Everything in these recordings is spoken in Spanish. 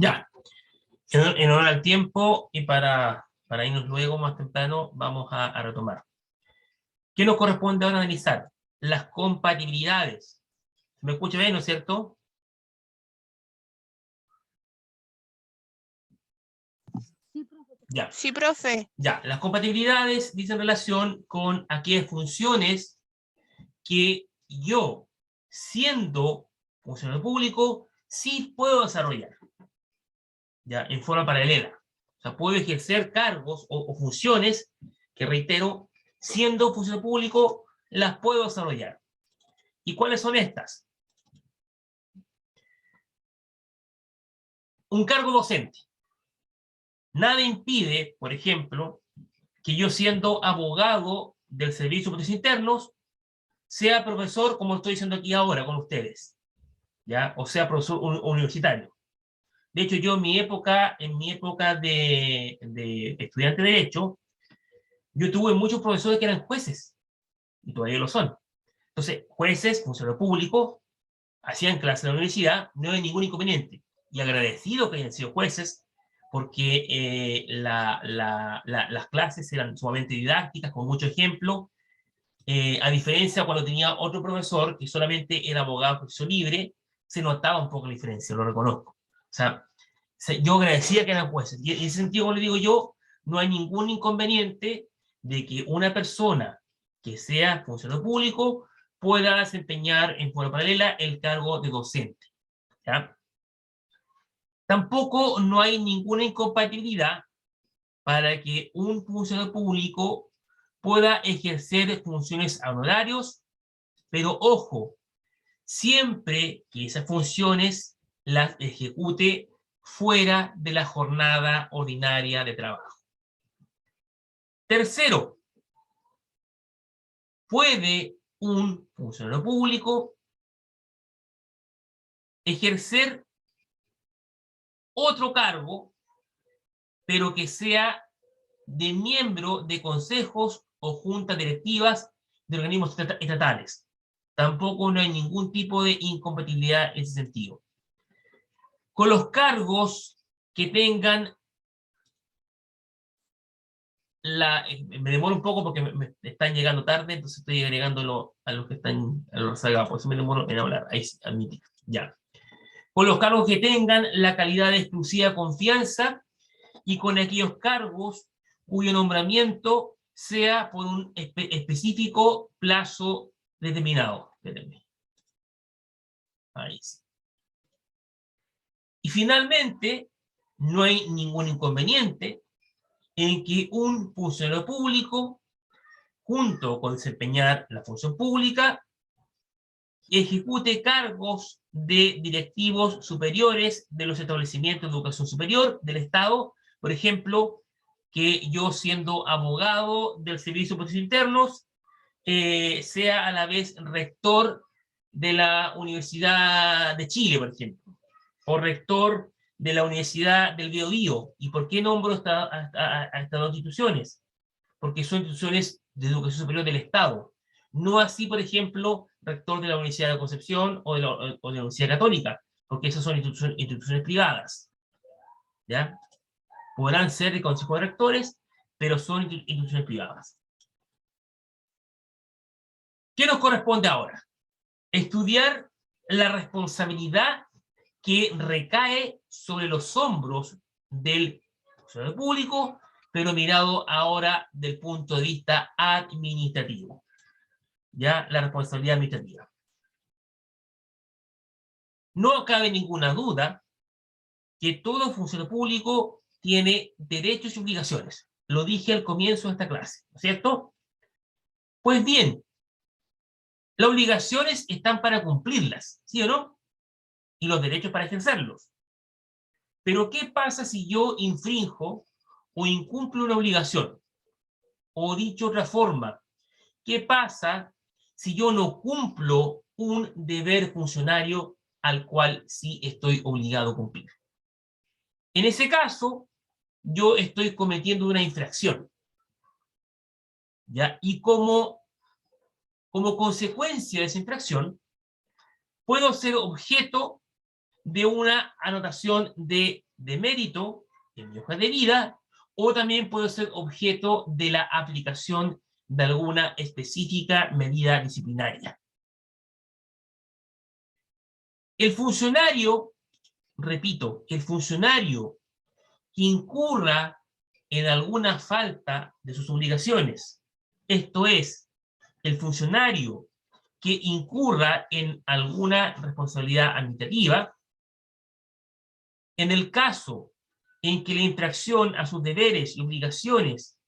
Ya, en honor al tiempo y para irnos luego más temprano, vamos a retomar. ¿Qué nos corresponde ahora analizar? Las compatibilidades. ¿Me escucha bien, no es cierto? Ya. Sí, profe. Ya, las compatibilidades dicen relación con aquellas funciones que yo, siendo funcionario público, sí puedo desarrollar, ya, en forma paralela. O sea, puedo ejercer cargos o funciones que, reitero, siendo funcionario público, las puedo desarrollar. ¿Y cuáles son estas? Un cargo docente. Nada impide, por ejemplo, que yo, siendo abogado del Servicio de Protección Internos, sea profesor, como estoy diciendo aquí ahora con ustedes, ¿ya? O sea, profesor universitario. De hecho, yo en mi época de estudiante de Derecho, yo tuve muchos profesores que eran jueces, y todavía lo son. Entonces, jueces, funcionarios públicos, hacían clases en la universidad, no hay ningún inconveniente. Y agradecido que hayan sido jueces, porque las clases eran sumamente didácticas, con mucho ejemplo, a diferencia cuando tenía otro profesor que solamente era abogado por profesión libre, se notaba un poco la diferencia, lo reconozco. O sea, yo agradecía que eran jueces. Y en ese sentido, como le digo yo, no hay ningún inconveniente de que una persona que sea funcionario público pueda desempeñar en forma paralela el cargo de docente, ¿ya? Tampoco no hay ninguna incompatibilidad para que un funcionario público pueda ejercer funciones a honorarios, pero ojo, siempre que esas funciones las ejecute fuera de la jornada ordinaria de trabajo. Tercero, ¿puede un funcionario público ejercer otro cargo, pero que sea de miembro de consejos o juntas directivas de organismos estatales? Tampoco no hay ningún tipo de incompatibilidad en ese sentido. Con los cargos que tengan me demoro un poco porque me están llegando tarde, entonces estoy agregándolo a los que están a los rezagados, por eso me demoro en hablar. Ahí sí, admití. Ya. Con los cargos que tengan la calidad de exclusiva confianza y con aquellos cargos cuyo nombramiento sea por un específico plazo determinado. Ahí sí. Y finalmente, no hay ningún inconveniente en que un funcionario público, junto con desempeñar la función pública, ejecute cargos de directivos superiores de los establecimientos de educación superior del Estado. Por ejemplo, que yo, siendo abogado del Servicio de Protección Internos, sea a la vez rector de la Universidad de Chile, por ejemplo, o rector de la Universidad del Biobío. ¿Y por qué nombro a estas dos instituciones? Porque son instituciones de educación superior del Estado. No así, por ejemplo, rector de la Universidad de Concepción o de la Universidad Católica, porque esas son instituciones privadas, ¿ya? Podrán ser de consejo de rectores, pero son instituciones privadas. ¿Qué nos corresponde ahora? Estudiar la responsabilidad que recae sobre los hombros del funcionario público, pero mirado ahora del punto de vista administrativo. Ya, la responsabilidad administrativa. No cabe ninguna duda que todo funcionario público tiene derechos y obligaciones. Lo dije al comienzo de esta clase, ¿no es cierto? Pues bien, las obligaciones están para cumplirlas, ¿sí o no? Y los derechos para ejercerlos. Pero ¿qué pasa si yo infrinjo o incumplo una obligación? O dicho de otra forma, ¿qué pasa si yo no cumplo un deber funcionario al cual sí estoy obligado a cumplir? En ese caso, yo estoy cometiendo una infracción, ¿ya? Y como consecuencia de esa infracción, puedo ser objeto de una anotación de de mérito en mi hoja de vida, o también puedo ser objeto de la aplicación de alguna específica medida disciplinaria. El funcionario, repito, el funcionario que incurra en alguna falta de sus obligaciones, esto es, el funcionario que incurra en alguna responsabilidad administrativa, en el caso en que la infracción a sus deberes y obligaciones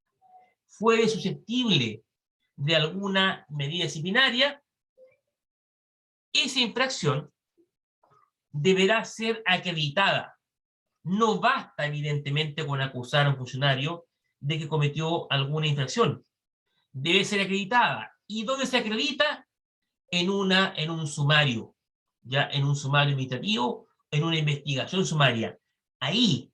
fuere susceptible de alguna medida disciplinaria, esa infracción deberá ser acreditada. No basta, evidentemente, con acusar a un funcionario de que cometió alguna infracción. Debe ser acreditada. ¿Y dónde se acredita? En un sumario, ya en un sumario administrativo, en una investigación sumaria. Ahí,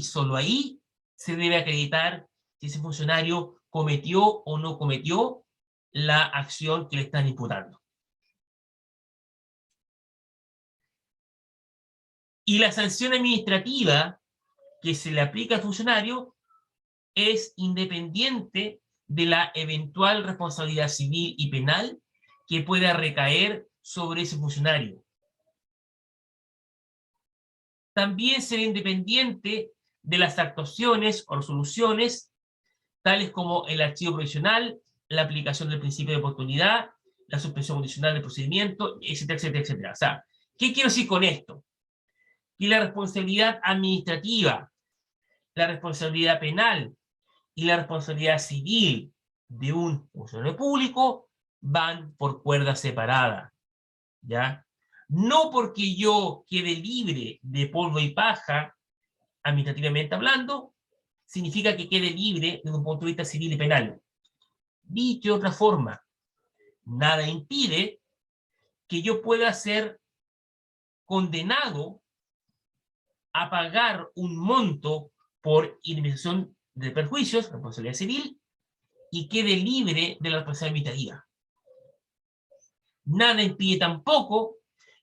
solo ahí, se debe acreditar si ese funcionario cometió o no cometió la acción que le están imputando. Y la sanción administrativa que se le aplica al funcionario es independiente de la eventual responsabilidad civil y penal que pueda recaer sobre ese funcionario. También será independiente de las actuaciones o resoluciones, tales como el archivo provisional, la aplicación del principio de oportunidad, la suspensión condicional del procedimiento, etcétera, etcétera, etcétera. O sea, ¿qué quiero decir con esto? Que la responsabilidad administrativa, la responsabilidad penal y la responsabilidad civil de un funcionario público van por cuerda separada, ¿ya? No porque yo quede libre de polvo y paja, administrativamente hablando, significa que quede libre desde un punto de vista civil y penal. Dicho de otra forma, nada impide que yo pueda ser condenado a pagar un monto por indemnización de perjuicios, responsabilidad civil, y quede libre de la responsabilidad administrativa. Nada impide tampoco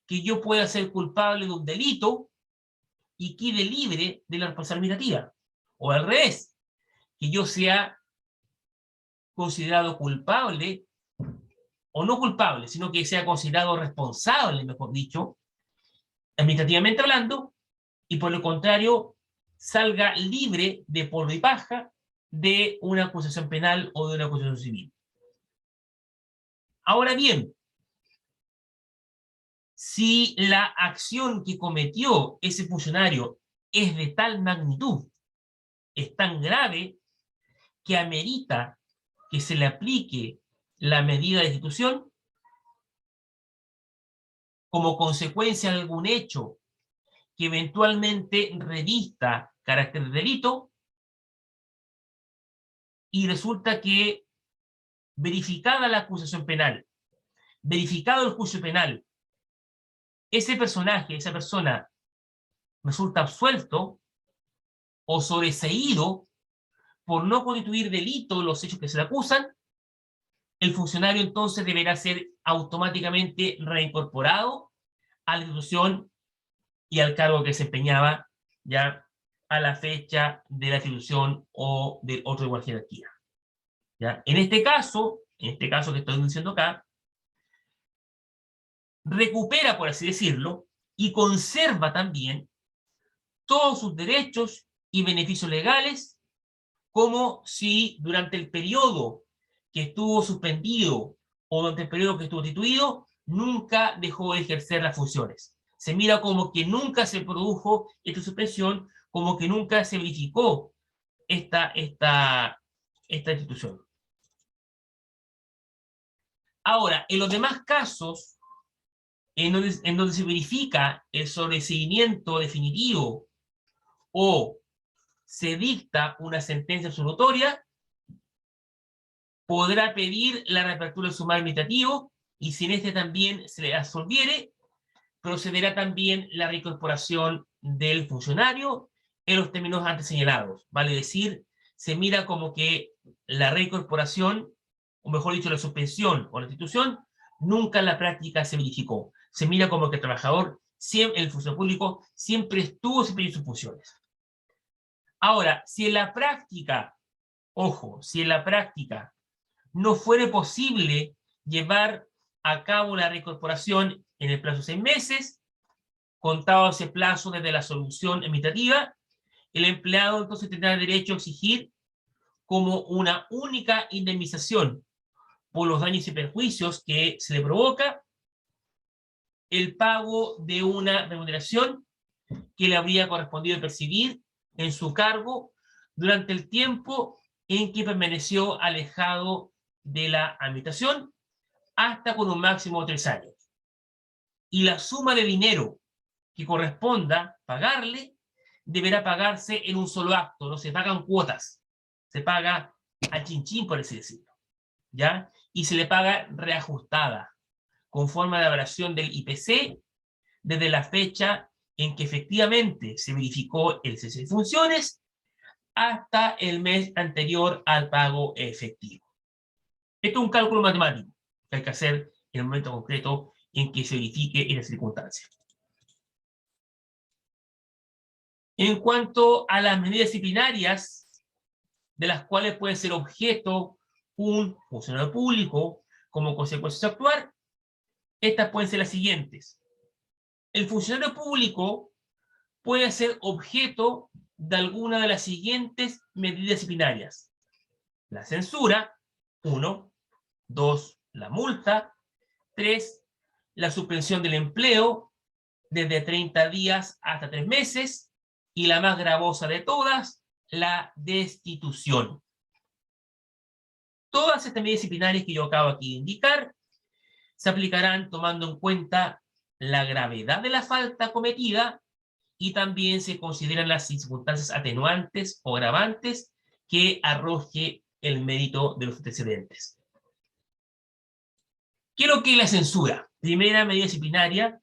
que yo pueda ser culpable de un delito y quede libre de la responsabilidad administrativa. O al revés, que yo sea considerado culpable, o no culpable, sino que sea considerado responsable, mejor dicho, administrativamente hablando, y por lo contrario, salga libre de polvo y paja de una acusación penal o de una acusación civil. Ahora bien, si la acción que cometió ese funcionario es de tal magnitud, es tan grave, que amerita que se le aplique la medida de destitución como consecuencia de algún hecho que eventualmente revista carácter de delito, y resulta que, verificada la acusación penal, verificado el juicio penal, ese personaje, esa persona, resulta absuelto o sobreseído por no constituir delito los hechos que se le acusan, el funcionario entonces deberá ser automáticamente reincorporado a la institución y al cargo que desempeñaba ya a la fecha de la institución o de otra igual jerarquía. ¿Ya? En este caso que estoy diciendo acá, recupera, por así decirlo, y conserva también todos sus derechos y beneficios legales, como si durante el periodo que estuvo suspendido o durante el periodo que estuvo destituido, nunca dejó de ejercer las funciones. Se mira como que nunca se produjo esta suspensión, como que nunca se verificó esta institución. Ahora, en los demás casos, en donde se verifica el sobreseimiento definitivo o se dicta una sentencia absolutoria, podrá pedir la reapertura del sumario administrativo, y si en este también se le absolviere, procederá también la reincorporación del funcionario en los términos antes señalados. Vale decir, se mira como que la reincorporación, o mejor dicho, la suspensión o la institución, nunca en la práctica se verificó. Se mira como que el trabajador el funcionario público siempre estuvo desempeñando sus funciones. Ahora, si en la práctica, ojo, si en la práctica no fuera posible llevar a cabo la reincorporación en el plazo de 6 meses, contado ese plazo desde la solución administrativa, el empleado entonces tendrá derecho a exigir como una única indemnización por los daños y perjuicios que se le provoca el pago de una remuneración que le habría correspondido percibir en su cargo durante el tiempo en que permaneció alejado de la administración, hasta con un máximo de 3 años. Y la suma de dinero que corresponda pagarle deberá pagarse en un solo acto, no se pagan cuotas, se paga al chinchín, por así decirlo, ¿ya? Y se le paga reajustada, conforme a la variación del IPC, desde la fecha en que efectivamente se verificó el cese de funciones hasta el mes anterior al pago efectivo. Esto es un cálculo matemático que hay que hacer en el momento concreto en que se verifique en la circunstancia. En cuanto a las medidas disciplinarias de las cuales puede ser objeto un funcionario público como consecuencia de actuar, estas pueden ser las siguientes. El funcionario público puede ser objeto de alguna de las siguientes medidas disciplinarias. La censura, 1. 2. La multa. 3. La suspensión del empleo desde 30 días hasta 3 meses. Y la más gravosa de todas, la destitución. Todas estas medidas disciplinarias que yo acabo aquí de indicar se aplicarán tomando en cuenta la gravedad de la falta cometida y también se consideran las circunstancias atenuantes o agravantes que arroje el mérito de los antecedentes. ¿Qué es lo que es la censura? Primera medida disciplinaria,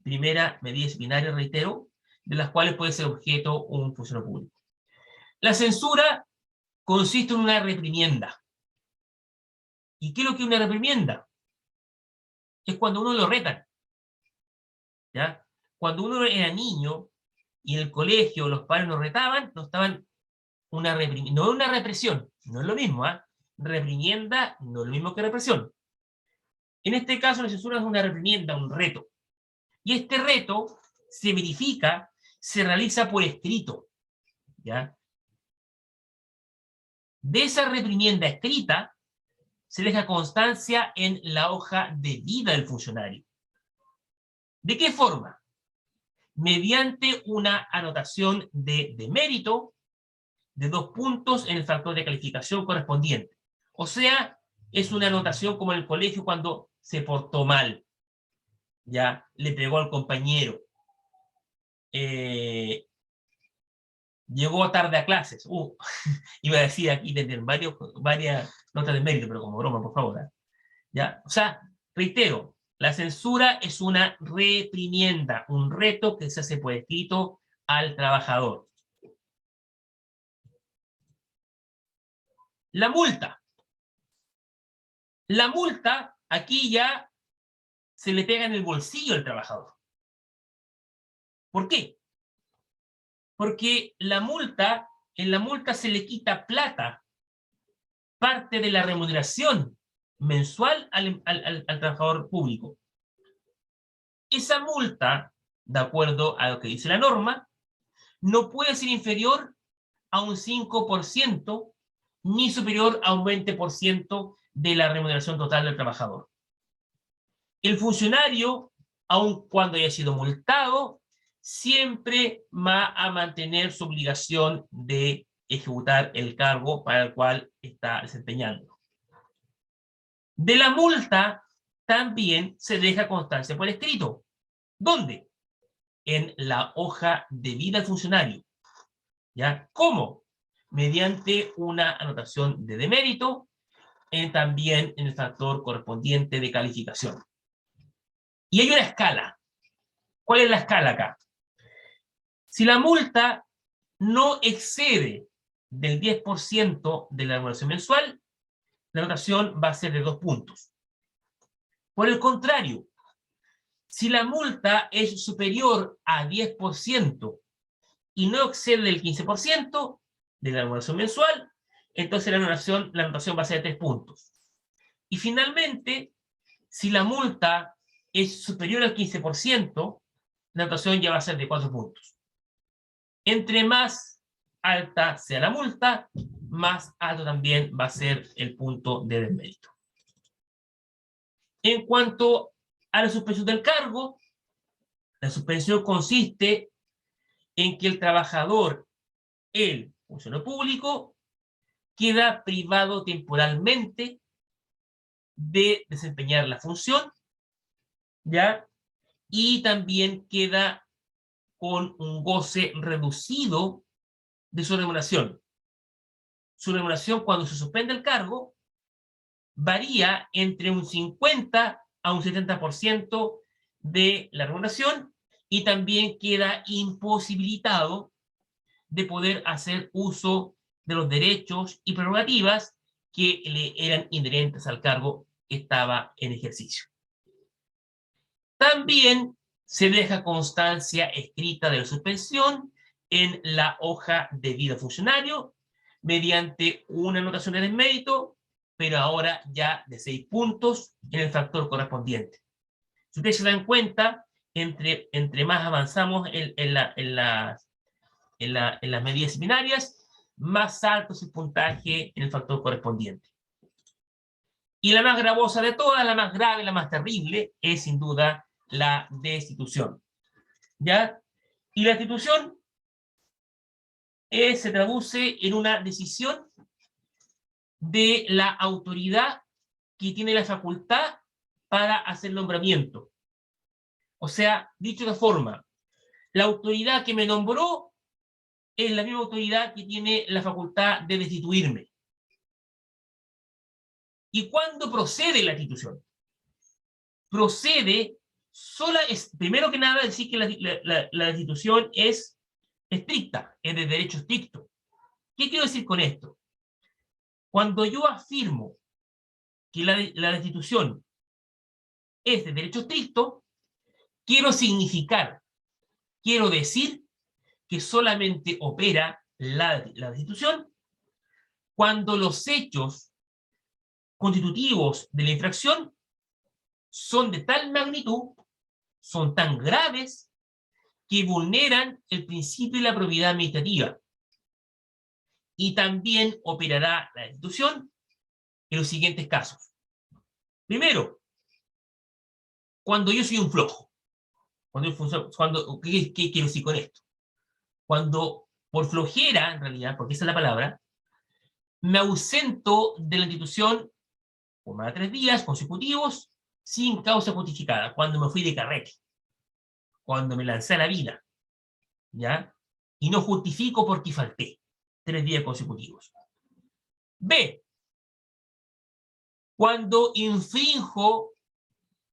reitero, de las cuales puede ser objeto un funcionario público. La censura consiste en una reprimienda. ¿Y qué es lo que es una reprimienda? Es cuando uno lo retan, ¿ya? Cuando uno era niño y en el colegio los padres nos retaban, nos estaban no una represión, no es lo mismo, ¿eh? Reprimienda no es lo mismo que represión. En este caso la censura es una reprimienda, un reto. Y este reto se verifica, se realiza por escrito, ¿ya? De esa reprimienda escrita se deja constancia en la hoja de vida del funcionario. ¿De qué forma? Mediante una anotación de mérito de 2 puntos en el factor de calificación correspondiente. O sea, es una anotación como en el colegio cuando se portó mal, ya le pegó al compañero, llegó tarde a clases. Iba a decir aquí tener varias notas de mérito, pero como broma, por favor. ¿Ya? O sea, reitero, la censura es una reprimienda, un reto que se hace por escrito al trabajador. La multa. La multa, aquí ya se le pega en el bolsillo al trabajador. ¿Por qué? Porque en la multa se le quita plata, parte de la remuneración mensual al trabajador público. Esa multa, de acuerdo a lo que dice la norma, no puede ser inferior a un 5% ni superior a un 20% de la remuneración total del trabajador. El funcionario, aun cuando haya sido multado, siempre va a mantener su obligación de ejecutar el cargo para el cual está desempeñando. De la multa también se deja constancia por escrito. ¿Dónde? En la hoja de vida del funcionario. ¿Ya? ¿Cómo? Mediante una anotación de demérito, también en el factor correspondiente de calificación. Y hay una escala. ¿Cuál es la escala acá? Si la multa no excede del 10% de la remuneración mensual, la anotación va a ser de 2 puntos. Por el contrario, Si la multa es superior a 10% y no excede el 15% de la remuneración mensual, entonces la anotación va a ser de 3 puntos. Y finalmente, si la multa es superior al 15%, la anotación ya va a ser de 4 puntos. Entre más alta sea la multa, más alto también va a ser el punto de desmérito. En cuanto a la suspensión del cargo, la suspensión consiste en que el trabajador, el funcionario público, queda privado temporalmente de desempeñar la función, ¿ya? Y también queda con un goce reducido de su remuneración. Su remuneración, cuando se suspende el cargo, varía entre un 50 a un 70% de la remuneración, y también queda imposibilitado de poder hacer uso de los derechos y prerrogativas que le eran inherentes al cargo que estaba en ejercicio. También se deja constancia escrita de la suspensión en la hoja de vida funcionario mediante una anotación de desmérito, pero ahora ya de 6 puntos en el factor correspondiente. Si ustedes se dan cuenta, entre más avanzamos en las medidas disciplinarias, más alto es el puntaje en el factor correspondiente. Y la más gravosa de todas, la más grave, la más terrible, es sin duda la destitución. ¿Ya? Y la destitución se traduce en una decisión de la autoridad que tiene la facultad para hacer nombramiento. O sea, dicho de forma, la autoridad que me nombró es la misma autoridad que tiene la facultad de destituirme. ¿Y cuándo procede la destitución? Procede primero que nada, decir que la destitución es estricta, es de derecho estricto. ¿Qué quiero decir con esto? Cuando yo afirmo que la destitución es de derecho estricto, quiero decir que solamente opera la destitución cuando los hechos constitutivos de la infracción son de tal magnitud, son tan graves, que vulneran el principio de la probidad administrativa. Y también operará la destitución en los siguientes casos. Primero, cuando yo soy un flojo. ¿Qué quiero decir con esto? Cuando por flojera, en realidad, porque esa es la palabra, me ausento de la institución por más de 3 días consecutivos sin causa justificada, cuando me fui de carrete, cuando me lancé a la vida, ¿ya? Y no justifico porque falté 3 días consecutivos. B, cuando infrinjo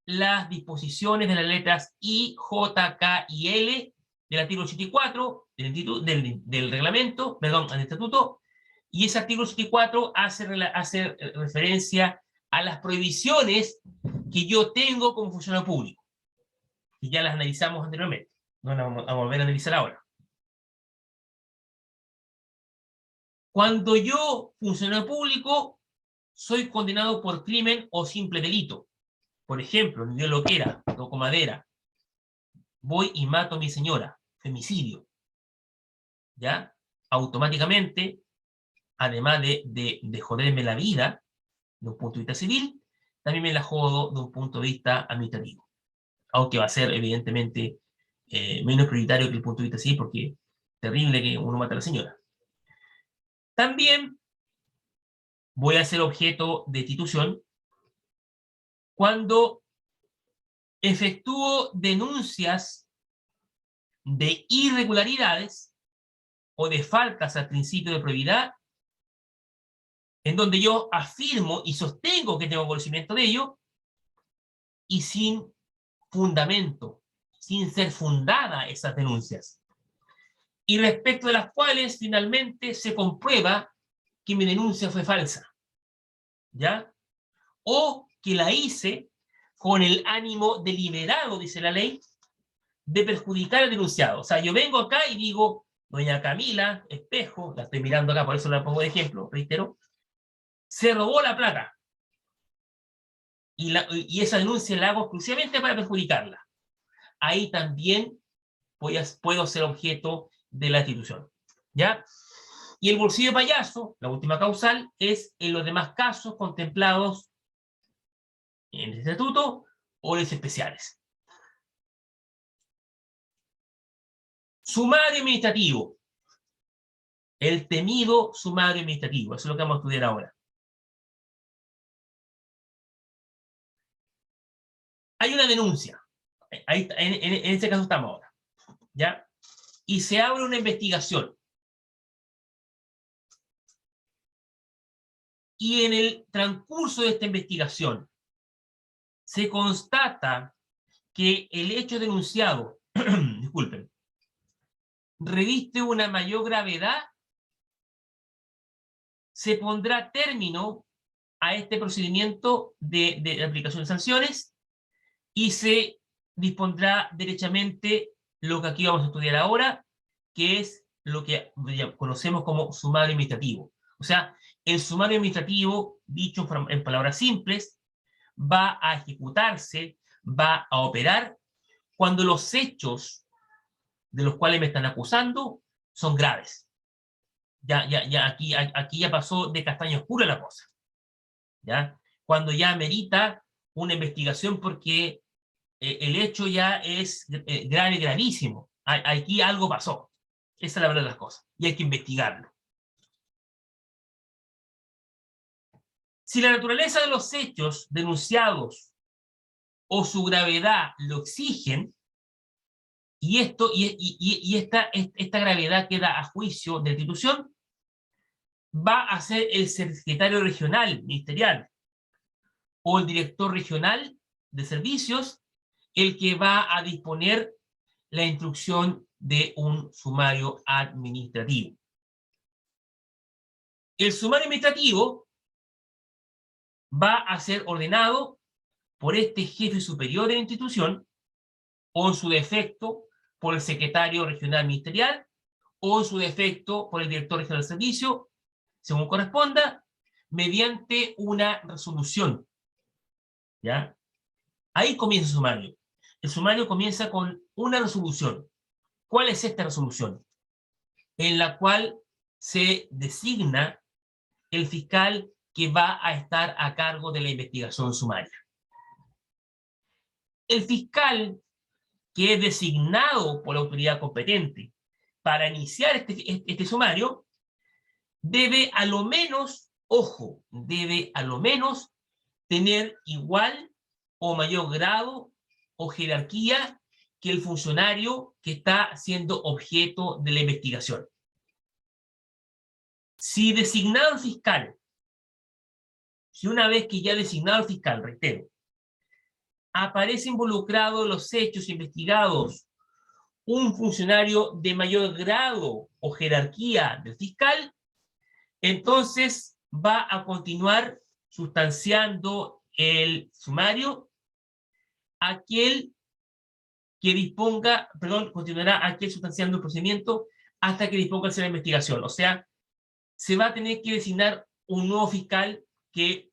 las disposiciones de las letras I, J, K y L del artículo 84 del reglamento, perdón, del estatuto, y ese artículo 84 hace referencia a las prohibiciones que yo tengo como funcionario público, y ya las analizamos anteriormente, no las vamos a volver a analizar ahora. Cuando yo, funcionario público, soy condenado por crimen o simple delito, por ejemplo, yo lo que era, toco madera, voy y mato a mi señora, femicidio, ¿ya? Automáticamente, además de joderme la vida de un punto de vista civil, también me la jodo de un punto de vista administrativo. Aunque va a ser, evidentemente, menos prioritario que el punto de vista civil, porque es terrible que uno mate a la señora. También voy a ser objeto de destitución cuando efectúo denuncias de irregularidades o de faltas al principio de probidad, en donde yo afirmo y sostengo que tengo conocimiento de ello, y sin fundamento, sin ser fundada esas denuncias, y respecto de las cuales finalmente se comprueba que mi denuncia fue falsa, ¿ya? O que la hice con el ánimo deliberado, dice la ley, de perjudicar al denunciado. O sea, yo vengo acá y digo, doña Camila Espejo, la estoy mirando acá, por eso la pongo de ejemplo, reitero, se robó la plata. Y esa denuncia la hago exclusivamente para perjudicarla. Ahí también puedo ser objeto de la institución. ¿Ya? Y el bolsillo payaso, la última causal, es en los demás casos contemplados en el estatuto o leyes especiales. Sumario administrativo. El temido sumario administrativo. Eso es lo que vamos a estudiar ahora. Hay una denuncia. Ahí, en este caso estamos ahora. ¿Ya? Y se abre una investigación. Y en el transcurso de esta investigación se constata que el hecho denunciado, disculpen, reviste una mayor gravedad, se pondrá término a este procedimiento de aplicación de sanciones y se dispondrá derechamente lo que aquí vamos a estudiar ahora, que es lo que conocemos como sumario administrativo. O sea, el sumario administrativo, dicho en palabras simples, va a ejecutarse, va a operar cuando los hechos de los cuales me están acusando son graves. Aquí ya pasó de castaño oscuro la cosa. ¿Ya? Cuando ya merita una investigación porque el hecho ya es grave, gravísimo. Aquí algo pasó. Esa es la verdad de las cosas. Y hay que investigarlo. Si la naturaleza de los hechos denunciados o su gravedad lo exigen, y esta gravedad queda a juicio de la institución, va a ser el secretario regional ministerial o el director regional de servicios el que va a disponer la instrucción de un sumario administrativo. El sumario administrativo va a ser ordenado por este jefe superior de la institución o en su defecto por el secretario regional ministerial o en su defecto por el director regional de servicio, según corresponda, mediante una resolución. ¿Ya? Ahí comienza el sumario. El sumario comienza con una resolución. ¿Cuál es esta resolución? En la cual se designa el fiscal que va a estar a cargo de la investigación sumaria. El fiscal que es designado por la autoridad competente para iniciar este sumario debe a lo menos, ojo, debe a lo menos tener igual o mayor grado o jerarquía que el funcionario que está siendo objeto de la investigación. Si designado el fiscal, si una vez que ya designado el fiscal, reitero, aparece involucrado en los hechos investigados un funcionario de mayor grado o jerarquía del fiscal, entonces va a continuar sustanciando el sumario aquel que disponga, continuará aquel sustanciando el procedimiento hasta que disponga de hacer la investigación. O sea, se va a tener que designar un nuevo fiscal que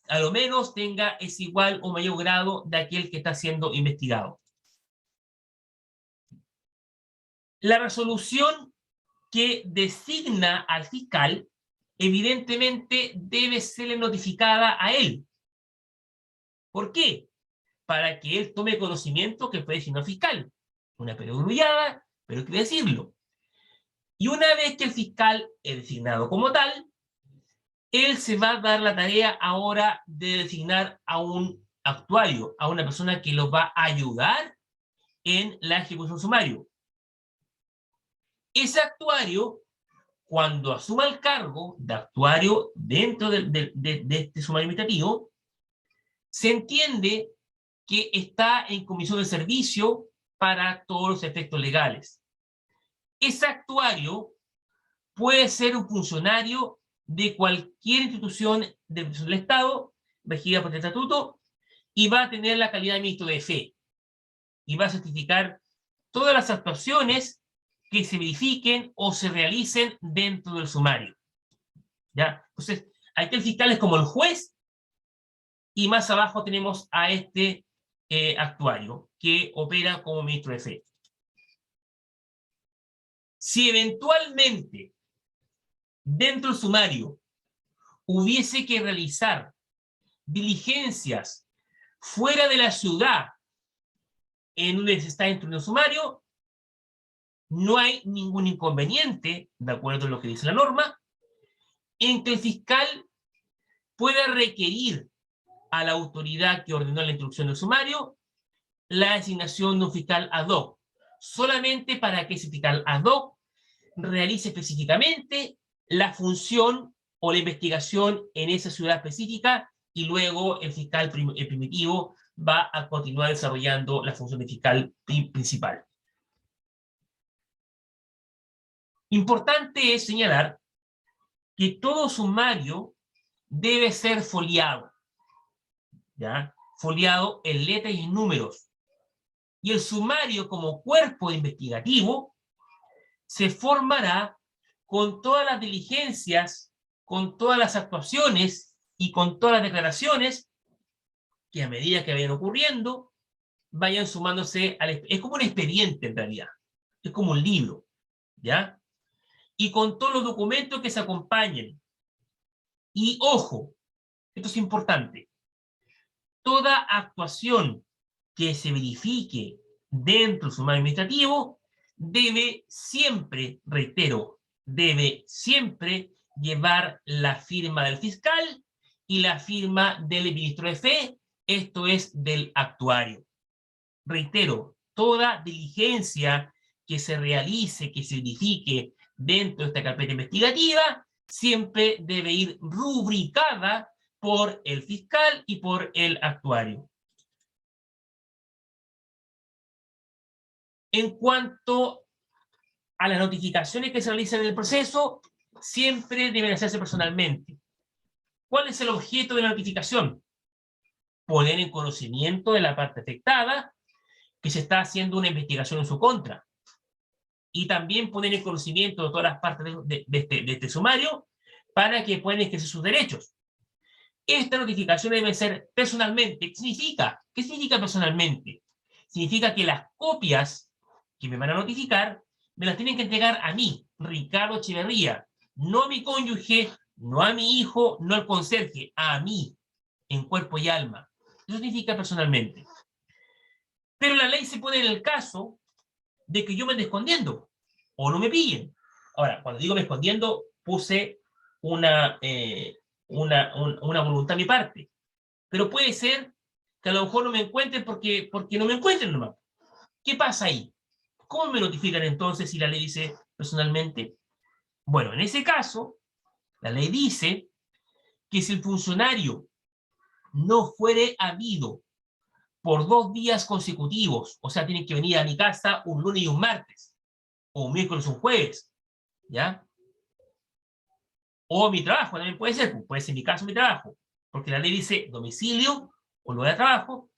a lo menos tenga ese igual o mayor grado de aquel que está siendo investigado. La resolución que designa al fiscal evidentemente debe ser notificada a él. ¿Por qué? Para que él tome conocimiento que fue designado fiscal. Una perogrullada, pero hay que decirlo. Y una vez que el fiscal es designado como tal, él se va a dar la tarea ahora de designar a un actuario, a una persona que lo va a ayudar en la ejecución sumario. Ese actuario, cuando asuma el cargo de actuario dentro de este sumario administrativo, se entiende que está en comisión de servicio para todos los efectos legales. Ese actuario puede ser un funcionario de cualquier institución del Estado regida por el estatuto y va a tener la calidad de ministro de fe, y va a certificar todas las actuaciones que se verifiquen o se realicen dentro del sumario. ¿Ya? Entonces, aquí el fiscal es como el juez, y más abajo tenemos a este actuario, que opera como ministro de fe. Si eventualmente dentro del sumario hubiese que realizar diligencias fuera de la ciudad en donde se está dentro del sumario, no hay ningún inconveniente, de acuerdo a lo que dice la norma, en que el fiscal pueda requerir a la autoridad que ordenó la instrucción del sumario la designación de un fiscal ad hoc, solamente para que ese fiscal ad hoc realice específicamente la función o la investigación en esa ciudad específica, y luego el fiscal primitivo va a continuar desarrollando la función de fiscal principal. Importante es señalar que todo sumario debe ser foliado, ¿ya? Foliado en letras y en números. Y el sumario, como cuerpo investigativo, se formará con todas las diligencias, con todas las actuaciones y con todas las declaraciones que, a medida que vayan ocurriendo, vayan sumándose al... Es como un expediente, en realidad. Es como un libro, ¿ya? Y con todos los documentos que se acompañen. Y ojo, esto es importante, toda actuación que se verifique dentro del sumario administrativo debe siempre, reitero, debe siempre llevar la firma del fiscal y la firma del ministro de fe, esto es, del actuario. Reitero, toda diligencia que se realice, que se verifique dentro de esta carpeta investigativa, siempre debe ir rubricada por el fiscal y por el actuario. En cuanto a las notificaciones que se realizan en el proceso, siempre deben hacerse personalmente. ¿Cuál es el objeto de la notificación? Poner en conocimiento de la parte afectada que se está haciendo una investigación en su contra. Y también poner en conocimiento de todas las partes de este sumario para que puedan ejercer sus derechos. Esta notificación debe ser personalmente. ¿Qué significa? ¿Qué significa personalmente? Significa que las copias que me van a notificar me las tienen que entregar a mí, Ricardo Echeverría, no a mi cónyuge, no a mi hijo, no al conserje, a mí, en cuerpo y alma. Eso significa personalmente. Pero la ley se pone en el caso de que yo me ande escondiendo o no me pillen. Ahora, cuando digo me escondiendo, puse una voluntad de mi parte. Pero puede ser que a lo mejor no me encuentren porque no me encuentren nomás. ¿Qué pasa ahí? ¿Cómo me notifican entonces si la ley dice personalmente? Bueno, en ese caso, la ley dice que si el funcionario no fuere habido por 2 días consecutivos, o sea, tienen que venir a mi casa un lunes y un martes, o un miércoles y un jueves, ¿ya? O mi trabajo también puede ser mi caso mi trabajo, porque la ley dice domicilio o lugar de trabajo.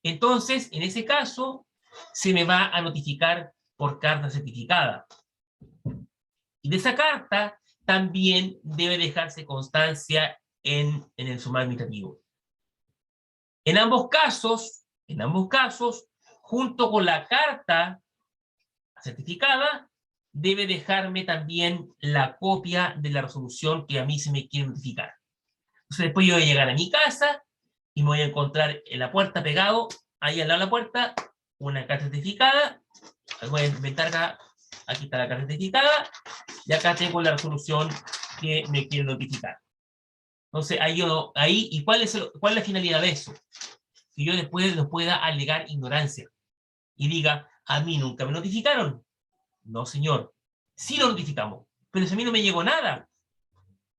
Entonces, en ese caso, se me va a notificar por carta certificada. Y de esa carta también debe dejarse constancia en el sumario administrativo. En ambos casos, junto con la carta certificada, debe dejarme también la copia de la resolución que a mí se me quiere notificar. Entonces después yo voy a llegar a mi casa y me voy a encontrar en la puerta pegado, ahí al lado de la puerta, una carta certificada. Voy a inventar acá, aquí está la carta certificada, y acá tengo la resolución que me quiere notificar. Entonces ahí ¿y cuál es la finalidad de eso? Que yo después no pueda alegar ignorancia y diga, a mí nunca me notificaron. No, señor, sí lo notificamos, pero si a mí no me llegó nada.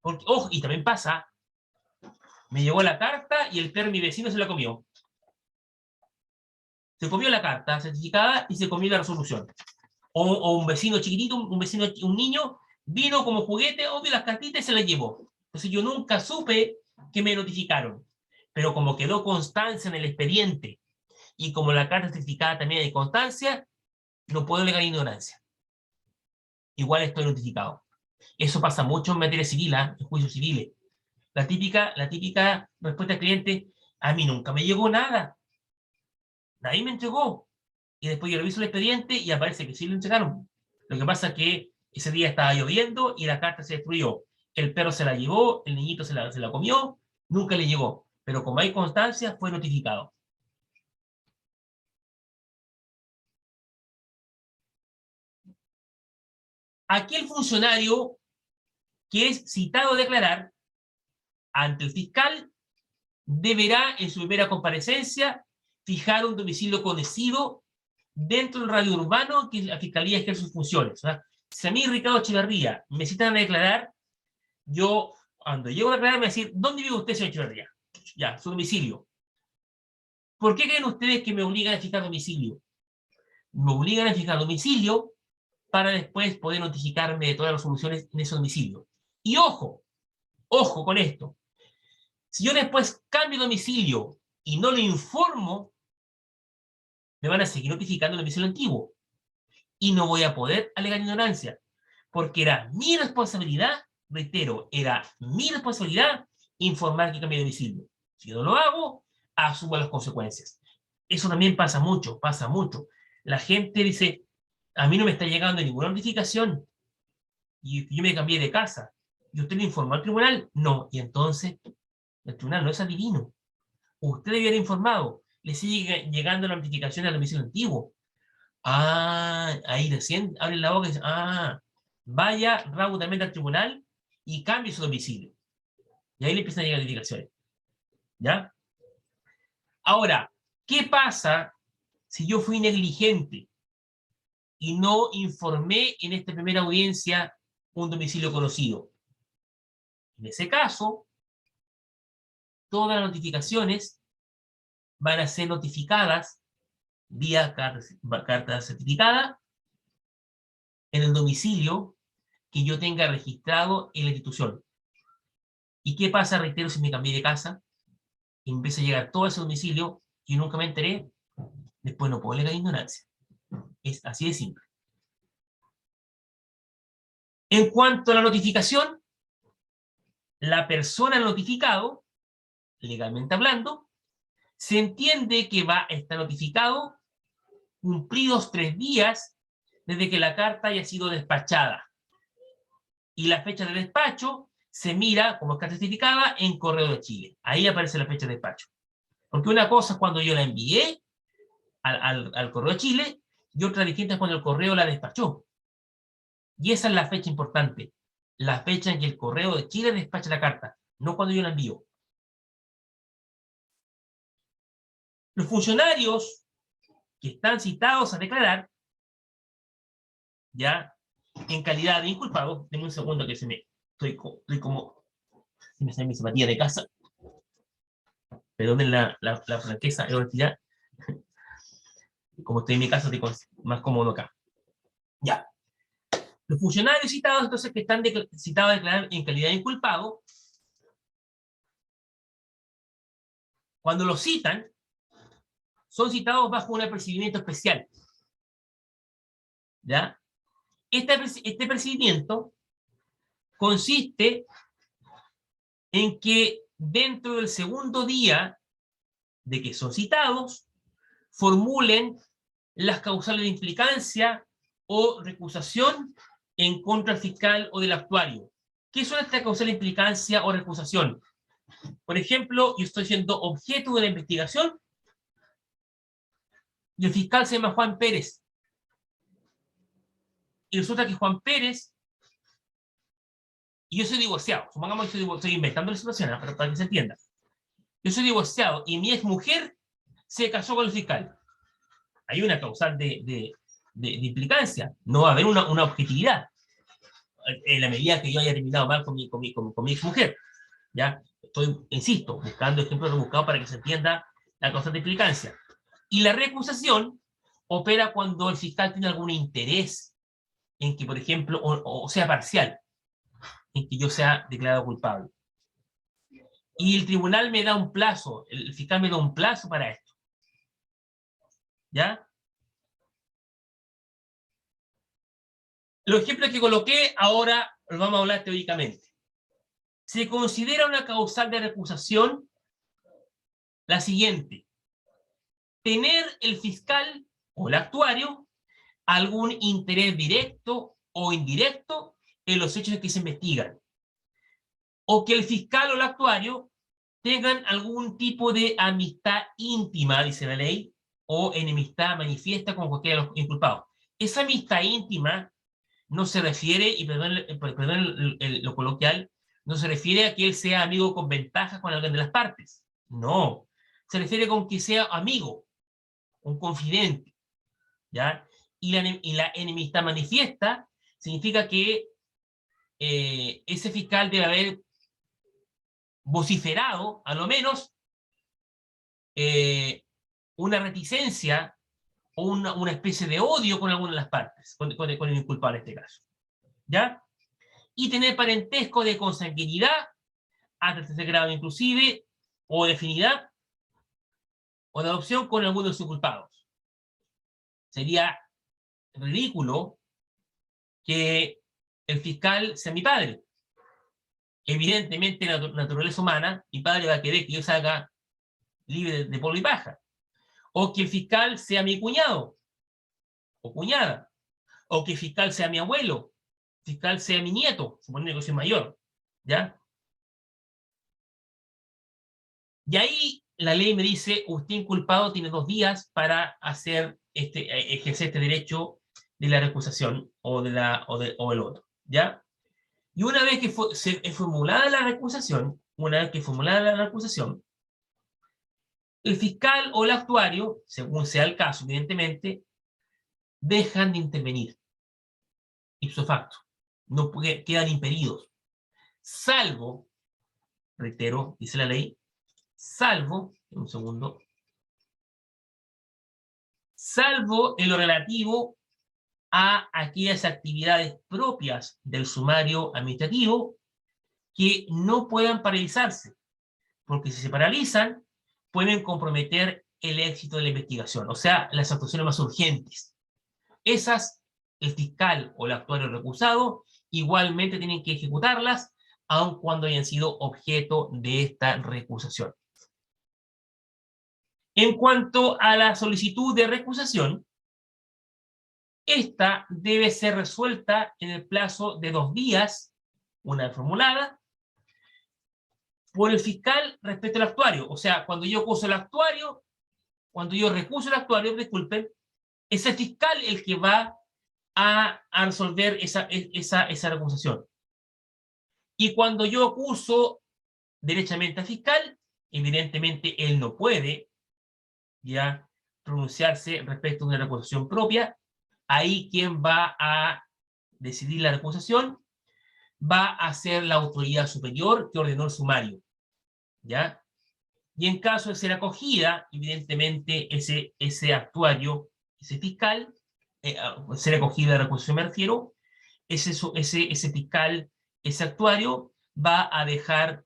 Porque, ojo, y también pasa, me llegó la carta y el perro de mi vecino se la comió. Se comió la carta certificada y se comió la resolución. O un vecino chiquitito, un niño, vino como juguete, obvio las cartitas y se las llevó. Entonces yo nunca supe que me notificaron. Pero como quedó constancia en el expediente, y como la carta certificada también hay constancia, no puedo alegar ignorancia. Igual estoy notificado. Eso pasa mucho en materia civil, en juicios civiles. La típica respuesta al cliente: a mí nunca me llegó nada. Nadie me entregó. Y después yo reviso el expediente y aparece que sí lo entregaron. Lo que pasa es que ese día estaba lloviendo y la carta se destruyó. El perro se la llevó, el niñito se la comió, nunca le llegó. Pero como hay constancia, fue notificado. Aquí el funcionario que es citado a declarar ante el fiscal deberá en su primera comparecencia fijar un domicilio conocido dentro del radio urbano que la fiscalía ejerce sus funciones. Si a mí, Ricardo Echeverría, me citan a declarar, yo, cuando llego a declarar, me voy a decir: ¿dónde vive usted, señor Echeverría? Ya, su domicilio. ¿Por qué creen ustedes que me obligan a fijar domicilio? Me obligan a fijar domicilio para después poder notificarme de todas las soluciones en ese domicilio. Y ojo con esto. Si yo después cambio domicilio y no lo informo, me van a seguir notificando el domicilio antiguo. Y no voy a poder alegar ignorancia, porque era mi responsabilidad, reitero, era mi responsabilidad informar que cambié de domicilio. Si yo no lo hago, asumo las consecuencias. Eso también pasa mucho, pasa mucho. La gente dice: a mí no me está llegando ninguna notificación y yo me cambié de casa. ¿Y usted le informó al tribunal? No. Y entonces, el tribunal no es adivino. Usted debiera haber informado. Le sigue llegando la notificación al domicilio antiguo. Ahí recién abren la boca y dicen: vaya rápidamente al tribunal y cambie su domicilio. Y ahí le empiezan a llegar notificaciones. ¿Ya? Ahora, ¿qué pasa si yo fui negligente y no informé en esta primera audiencia un domicilio conocido? En ese caso, todas las notificaciones van a ser notificadas vía carta certificada en el domicilio que yo tenga registrado en la institución. ¿Y qué pasa, reitero, si me cambié de casa y empieza a llegar todo ese domicilio y nunca me enteré? Después no puedo alegar ignorancia. Es así de simple. En cuanto a la notificación, la persona notificado, legalmente hablando, se entiende que va a estar notificado cumplidos 3 días desde que la carta haya sido despachada. Y la fecha de despacho se mira como carta certificada en Correo de Chile. Ahí aparece la fecha de despacho. Porque una cosa es cuando yo la envié al Correo de Chile y otra distinta es cuando el correo la despachó. Y esa es la fecha importante. La fecha en que el Correo de Chile despacha la carta, no cuando yo la envío. Los funcionarios que están citados a declarar, ya, en calidad de inculpados, denme un segundo que estoy como, se me sale mi zapatilla de casa, perdonen la franqueza y honestidad, como estoy en mi casa, estoy más cómodo acá. Ya. Los funcionarios citados, entonces, que están citados a declarar en calidad de inculpado, cuando los citan, son citados bajo un apercibimiento especial. ¿Ya? Este procedimiento consiste en que dentro del segundo día de que son citados, formulen las causales de implicancia o recusación en contra del fiscal o del actuario. ¿Qué son estas causales de implicancia o recusación? Por ejemplo, yo estoy siendo objeto de la investigación y el fiscal se llama Juan Pérez. Y resulta que Juan Pérez, y yo soy divorciado, supongamos que estoy inventando la situación, para que se entienda. Yo soy divorciado y mi ex mujer se casó con el fiscal. Hay una causal de implicancia, no va a haber una objetividad en la medida que yo haya terminado mal con mi ex mujer. ¿Ya? Estoy, insisto, buscando ejemplos rebuscados para que se entienda la causal de implicancia. Y la recusación opera cuando el fiscal tiene algún interés en que, por ejemplo, o sea parcial, en que yo sea declarado culpable. y el tribunal me da un plazo, el fiscal me da un plazo para esto. ¿Ya? Los ejemplos que coloqué ahora los vamos a hablar teóricamente. Se considera una causal de recusación la siguiente: tener el fiscal o el actuario algún interés directo o indirecto en los hechos que se investigan, o que el fiscal o el actuario tengan algún tipo de amistad íntima, dice la ley, o enemistad manifiesta con cualquiera de los inculpados. Esa amistad íntima no se refiere, y perdón lo coloquial, no se refiere a que él sea amigo con ventaja con alguna de las partes. No. Se refiere con que sea amigo, un confidente. ¿Ya? Y la enemistad manifiesta significa que ese fiscal debe haber vociferado, a lo menos, una reticencia o una especie de odio con alguna de las partes, con el inculpado en este caso. ¿Ya? Y tener parentesco de consanguinidad, hasta el tercer grado inclusive, o de afinidad, o de adopción con alguno de los inculpados. Sería ridículo que el fiscal sea mi padre. Evidentemente, en la naturaleza humana, mi padre va a querer que yo salga libre de polvo y paja. O que el fiscal sea mi cuñado, o cuñada. O que el fiscal sea mi abuelo, fiscal sea mi nieto, suponiendo que soy mayor. ¿Ya? Y ahí la ley me dice, usted inculpado tiene 2 días para ejercer este derecho de la recusación o el otro. ¿Ya? Y una vez que es formulada la recusación, el fiscal o el actuario, según sea el caso, evidentemente, dejan de intervenir ipso facto. No quedan impedidos. Salvo, reitero, dice la ley, salvo en lo relativo a aquellas actividades propias del sumario administrativo que no puedan paralizarse, porque si se paralizan, pueden comprometer el éxito de la investigación, o sea, las actuaciones más urgentes. Esas, el fiscal o el actuario recusado igualmente tienen que ejecutarlas, aun cuando hayan sido objeto de esta recusación. En cuanto a la solicitud de recusación, esta debe ser resuelta en el plazo de 2 días, una vez formulada, por el fiscal respecto al actuario. O sea, cuando yo recuso al actuario, disculpen, es el fiscal el que va a resolver esa recusación. Y cuando yo acuso derechamente al fiscal, evidentemente él no puede ya pronunciarse respecto a una recusación propia. Ahí quien va a decidir la recusación va a ser la autoridad superior que ordenó el sumario. ¿Ya? Y en caso de ser acogida, evidentemente ese actuario, ese fiscal, ser acogida de recusación me refiero, ese fiscal, ese actuario va a dejar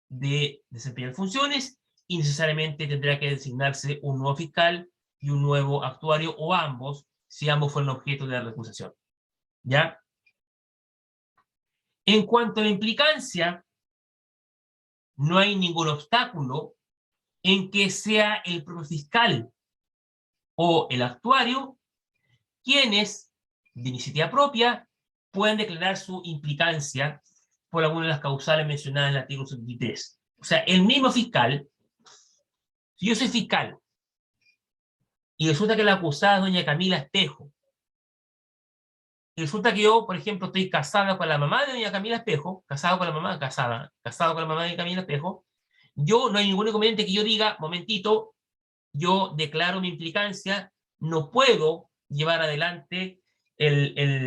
de desempeñar funciones y necesariamente tendrá que designarse un nuevo fiscal y un nuevo actuario, o ambos, si ambos fueron objeto de la recusación. ¿Ya? En cuanto a la implicancia, no hay ningún obstáculo en que sea el propio fiscal o el actuario quienes, de iniciativa propia, pueden declarar su implicancia por alguna de las causales mencionadas en el artículo 73. O sea, el mismo fiscal, si yo soy fiscal y resulta que la acusada es doña Camila Espejo, y resulta que yo, por ejemplo, estoy casada con la mamá de doña Camila Espejo, casado con la mamá de Camila Espejo, yo no hay ningún inconveniente que yo diga, momentito, yo declaro mi implicancia, no puedo llevar adelante el